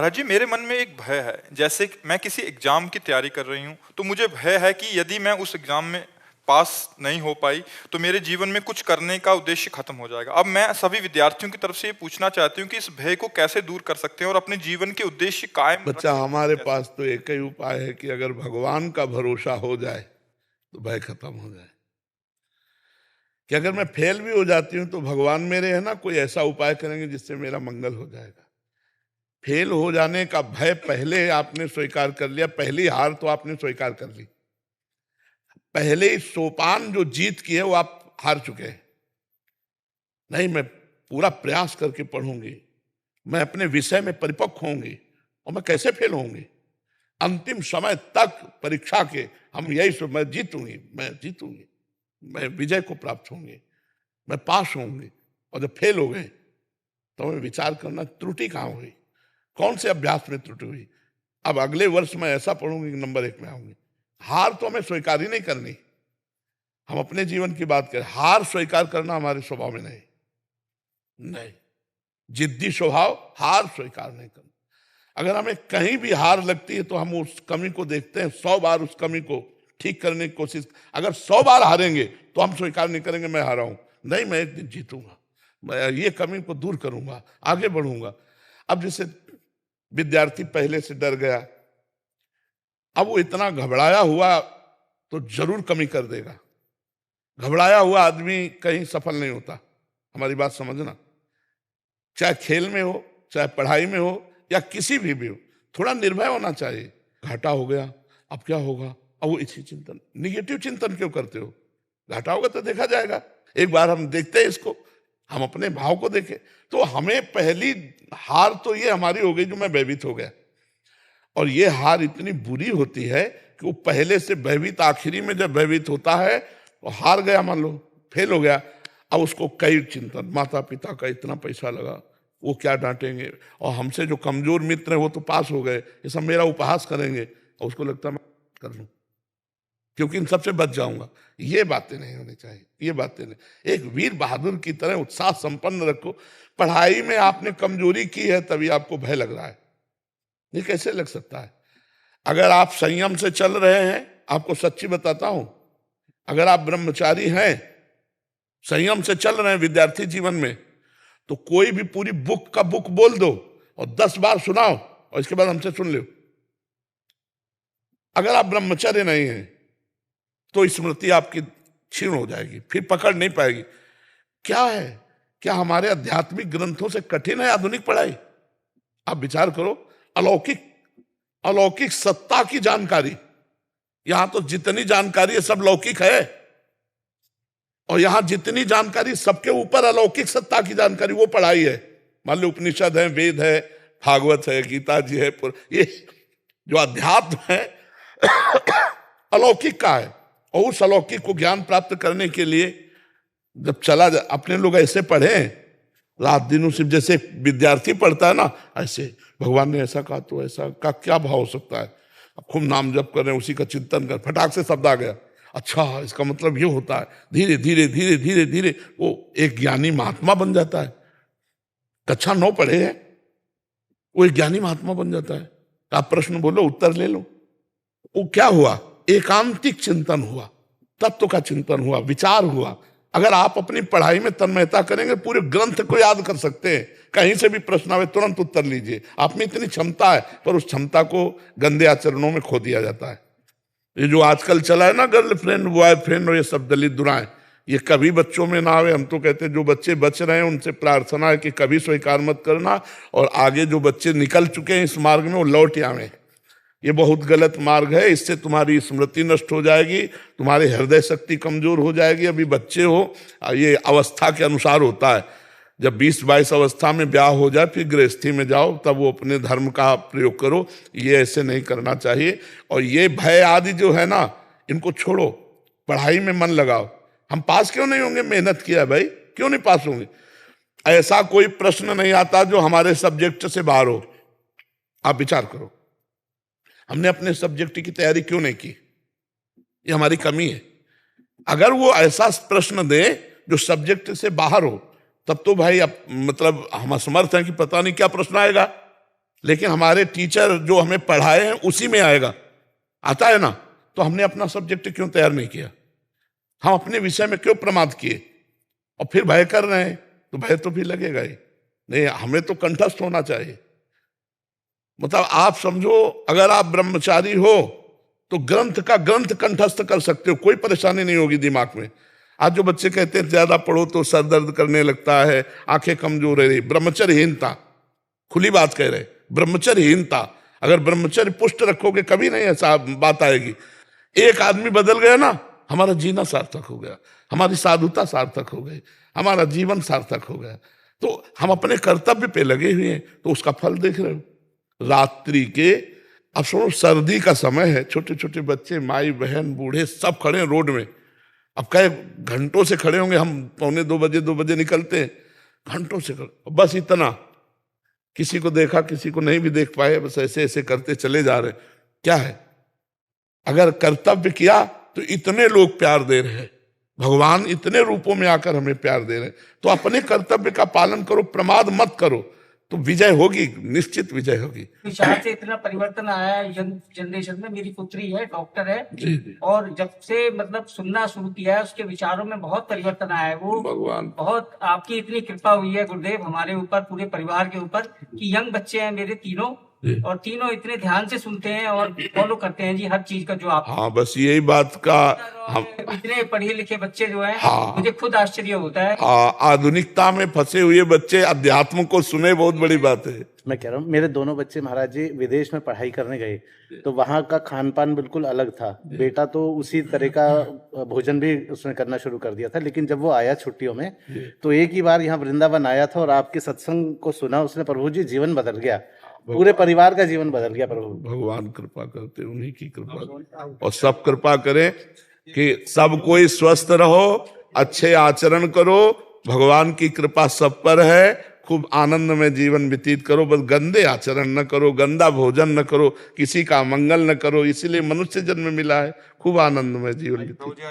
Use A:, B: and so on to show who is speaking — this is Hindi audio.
A: महाराज जी, मेरे मन में एक भय है। जैसे कि मैं किसी एग्जाम की तैयारी कर रही हूँ, तो मुझे भय है कि यदि मैं उस एग्जाम में पास नहीं हो पाई तो मेरे जीवन में कुछ करने का उद्देश्य खत्म हो जाएगा। अब मैं सभी विद्यार्थियों की तरफ से ये पूछना चाहती हूँ कि इस भय को कैसे दूर कर सकते हैं और अपने जीवन के उद्देश्य कायम रख
B: बच्चा,
A: सकते हैं
B: हमारे
A: कैसे?
B: पास तो एक ही उपाय है कि अगर भगवान का भरोसा हो जाए तो भय खत्म हो जाए। कि अगर मैं फेल भी हो जाती हूँ तो भगवान मेरे है ना, कोई ऐसा उपाय करेंगे जिससे मेरा मंगल हो जाएगा। फेल हो जाने का भय पहले आपने स्वीकार कर लिया, पहली हार तो आपने स्वीकार कर ली। पहले ही सोपान जो जीत की है वो आप हार चुके हैं। नहीं, मैं पूरा प्रयास करके पढ़ूंगी, मैं अपने विषय में परिपक्व होंगी और मैं कैसे फेल होंगी। अंतिम समय तक परीक्षा के हम यही सोच, मैं जीतूंगी, मैं जीतूंगी, मैं विजय को प्राप्त होंगे, मैं पास होंगे। और जब फेल हो गए तो हमें विचार करना त्रुटि कहाँ हुई, कौन से अभ्यास में त्रुटि हुई। अब अगले वर्ष मैं ऐसा पढ़ूंगी कि नंबर 1 में आऊंगी। हार तो हमें स्वीकार ही नहीं करनी। हम अपने जीवन की बात करें, हार स्वीकार करना हमारे स्वभाव में नहीं। नहीं, जिद्दी स्वभाव, हार स्वीकार नहीं करना। अगर हमें कहीं भी हार लगती है तो हम उस कमी को देखते हैं, 100 बार उस कमी को ठीक करने की कोशिश। अगर 100 बार हारेंगे तो हम स्वीकार नहीं करेंगे मैं हारा हूं। नहीं, मैं एक दिन जीतूंगा, मैं ये कमी को दूर करूंगा, आगे बढ़ूंगा। अब जैसे विद्यार्थी पहले से डर गया, अब वो इतना घबराया हुआ तो जरूर कमी कर देगा। घबराया हुआ आदमी कहीं सफल नहीं होता। हमारी बात समझना, चाहे खेल में हो, चाहे पढ़ाई में हो, या किसी भी हो, थोड़ा निर्भय होना चाहिए। घाटा हो गया, अब क्या होगा, अब वो इसी चिंतन, निगेटिव चिंतन क्यों करते हो। घाटा होगा तो देखा जाएगा, एक बार हम देखते हैं इसको, हम अपने भाव को देखें। तो हमें पहली हार तो ये हमारी हो गई जो मैं भयभीत हो गया। और ये हार इतनी बुरी होती है कि वो पहले से भयभीत, आखिरी में जब भयभीत होता है वो हार गया, मान लो फेल हो गया। अब उसको कई चिंतन, माता पिता का इतना पैसा लगा, वो क्या डांटेंगे, और हमसे जो कमजोर मित्र है वो तो पास हो गए, ये सब मेरा उपहास करेंगे, और उसको लगता है मैं कर लूं क्योंकि इन सबसे बच जाऊंगा। ये बातें नहीं होनी चाहिए, ये बातें नहीं। एक वीर बहादुर की तरह उत्साह संपन्न रखो। पढ़ाई में आपने कमजोरी की है तभी आपको भय लग रहा है, ये कैसे लग सकता है। अगर आप संयम से चल रहे हैं, आपको सच्ची बताता हूं, अगर आप ब्रह्मचारी हैं, संयम से चल रहे हैं विद्यार्थी जीवन में, तो कोई भी पूरी बुक का बुक बोल दो और 10 बार सुनाओ और इसके बाद हमसे सुन लो। अगर आप ब्रह्मचर्य नहीं हैं तो स्मृति आपकी क्षीण हो जाएगी, फिर पकड़ नहीं पाएगी। क्या है, क्या हमारे आध्यात्मिक ग्रंथों से कठिन है आधुनिक पढ़ाई। आप विचार करो, अलौकिक अलौकिक सत्ता की जानकारी, यहां तो जितनी जानकारी है सब लौकिक है, और यहां जितनी जानकारी सबके ऊपर अलौकिक सत्ता की जानकारी, वो पढ़ाई है। मान लो उपनिषद है, वेद है, भागवत है, गीता जी है, ये जो अध्यात्म है अलौकिक का है। और उस अलौकिक को ज्ञान प्राप्त करने के लिए जब चला जा, अपने लोग ऐसे पढ़े रात दिन, सिर्फ जैसे विद्यार्थी पढ़ता है ना, ऐसे भगवान ने ऐसा कहा तो ऐसा का क्या भाव हो सकता है। अब खूब नाम जप कर रहे हैं, उसी का चिंतन कर, फटाक से शब्द आ गया, अच्छा इसका मतलब ये होता है। धीरे धीरे धीरे धीरे धीरे वो एक ज्ञानी महात्मा बन जाता है। कक्षा 9 पढ़े हैं, वो एक ज्ञानी महात्मा बन जाता है। आप प्रश्न बोलो, उत्तर ले लो। वो क्या हुआ, एकांतिक चिंतन हुआ, तत्व का चिंतन हुआ, विचार हुआ। अगर आप अपनी पढ़ाई में तन्मयता करेंगे, पूरे ग्रंथ को याद कर सकते हैं, कहीं से भी प्रश्न आवे तुरंत उत्तर लीजिए। आप में इतनी क्षमता है, पर उस क्षमता को गंदे आचरणों में खो दिया जाता है। ये जो आजकल चला है ना, गर्लफ्रेंड बॉयफ्रेंड और ये सब दलित दुराएं, ये कभी बच्चों में ना आवे। हम तो कहते हैं जो बच्चे बच रहे हैं उनसे प्रार्थना है कि कभी स्वीकार मत करना, और आगे जो बच्चे निकल चुके हैं इस मार्ग में वो लौट आवे। ये बहुत गलत मार्ग है, इससे तुम्हारी स्मृति नष्ट हो जाएगी, तुम्हारी हृदय शक्ति कमजोर हो जाएगी। अभी बच्चे हो, ये अवस्था के अनुसार होता है। जब 20-22 अवस्था में ब्याह हो जाए फिर गृहस्थी में जाओ, तब वो अपने धर्म का प्रयोग करो। ये ऐसे नहीं करना चाहिए। और ये भय आदि जो है ना, इनको छोड़ो, पढ़ाई में मन लगाओ। हम पास क्यों नहीं होंगे, मेहनत किया भाई, क्यों नहीं पास होंगे। ऐसा कोई प्रश्न नहीं आता जो हमारे सब्जेक्ट से बाहर हो। आप विचार करो, हमने अपने सब्जेक्ट की तैयारी क्यों नहीं की, ये हमारी कमी है। अगर वो ऐसा प्रश्न दे जो सब्जेक्ट से बाहर हो, तब तो भाई अब मतलब हम असमर्थ हैं कि पता नहीं क्या प्रश्न आएगा। लेकिन हमारे टीचर जो हमें पढ़ाए हैं उसी में आएगा, आता है ना, तो हमने अपना सब्जेक्ट क्यों तैयार नहीं किया? हम अपने विषय में क्यों प्रमाद किए? और फिर भय कर रहे हैं, तो भय तो फिर लगेगा ही नहीं। हमें तो कंठस्थ होना चाहिए। मतलब आप समझो, अगर आप ब्रह्मचारी हो तो ग्रंथ का ग्रंथ कंठस्थ कर सकते हो, कोई परेशानी नहीं होगी दिमाग में। आज जो बच्चे कहते हैं ज्यादा पढ़ो तो सर दर्द करने लगता है, आंखें कमजोर है रही, ब्रह्मचर्यहीनता, खुली बात कह रहे, ब्रह्मचर्यहीनता। अगर ब्रह्मचर्य पुष्ट रखोगे कभी नहीं ऐसा बात आएगी। एक आदमी बदल गया ना, हमारा जीना सार्थक हो गया, हमारी साधुता सार्थक हो गई, हमारा जीवन सार्थक हो गया। तो हम अपने कर्तव्य पे लगे हुए हैं, तो उसका फल देख रहे हो। रात्रि के, अब सुनो, सर्दी का समय है, छोटे छोटे बच्चे, माई बहन बूढ़े सब खड़े हैं रोड में। अब कई घंटों से खड़े होंगे, हम 2 बजे निकलते हैं, घंटों से खड़े, बस इतना, किसी को देखा किसी को नहीं भी देख पाए, बस ऐसे ऐसे करते चले जा रहे। क्या है? अगर कर्तव्य किया तो इतने लोग प्यार दे रहे हैं, भगवान इतने रूपों में आकर हमें प्यार दे रहे हैं, तो अपने कर्तव्य का पालन करो, प्रमाद मत करो, तो विजय होगी, निश्चित विजय होगी।
C: विचार से इतना परिवर्तन आया है यंग जनरेशन में। मेरी पुत्री है, डॉक्टर है,
B: जी जी,
C: और जब से मतलब सुनना शुरू किया है, उसके विचारों में बहुत परिवर्तन आया है। वो
B: भगवान
C: बहुत, आपकी इतनी कृपा हुई है गुरुदेव हमारे ऊपर, पूरे परिवार के ऊपर, कि यंग बच्चे हैं मेरे तीनों, और तीनों इतने ध्यान से सुनते हैं और फॉलो करते हैं जी हर चीज का जो आप।
B: हाँ, बस यही बात का हम,
C: इतने पढ़े लिखे बच्चे जो हैं,
B: हाँ,
C: मुझे खुद आश्चर्य होता है।
B: आधुनिकता में फंसे हुए बच्चे अध्यात्म को सुने, बहुत बड़ी बात है।
D: मैं कह रहा हूँ, मेरे दोनों बच्चे महाराज जी विदेश में पढ़ाई करने गए, तो वहाँ का खान पान बिल्कुल अलग था। बेटा तो उसी तरह का भोजन भी उसने करना शुरू कर दिया था, लेकिन जब वो आया छुट्टियों में, तो एक ही बार यहाँ वृंदावन आया था और आपके सत्संग को सुना उसने, प्रभु जी जीवन बदल गया, पूरे परिवार का जीवन बदल गया। प्रभु
B: भगवान कृपा करते, उन्हीं की कृपा, और सब कृपा करें कि सब कोई स्वस्थ रहो, अच्छे आचरण करो, भगवान की कृपा सब पर है। खूब आनंद में जीवन व्यतीत करो, बस गंदे आचरण न करो, गंदा भोजन न करो, किसी का मंगल न करो, इसीलिए मनुष्य जन्म मिला है। खूब आनंद में जीवन व्यतीत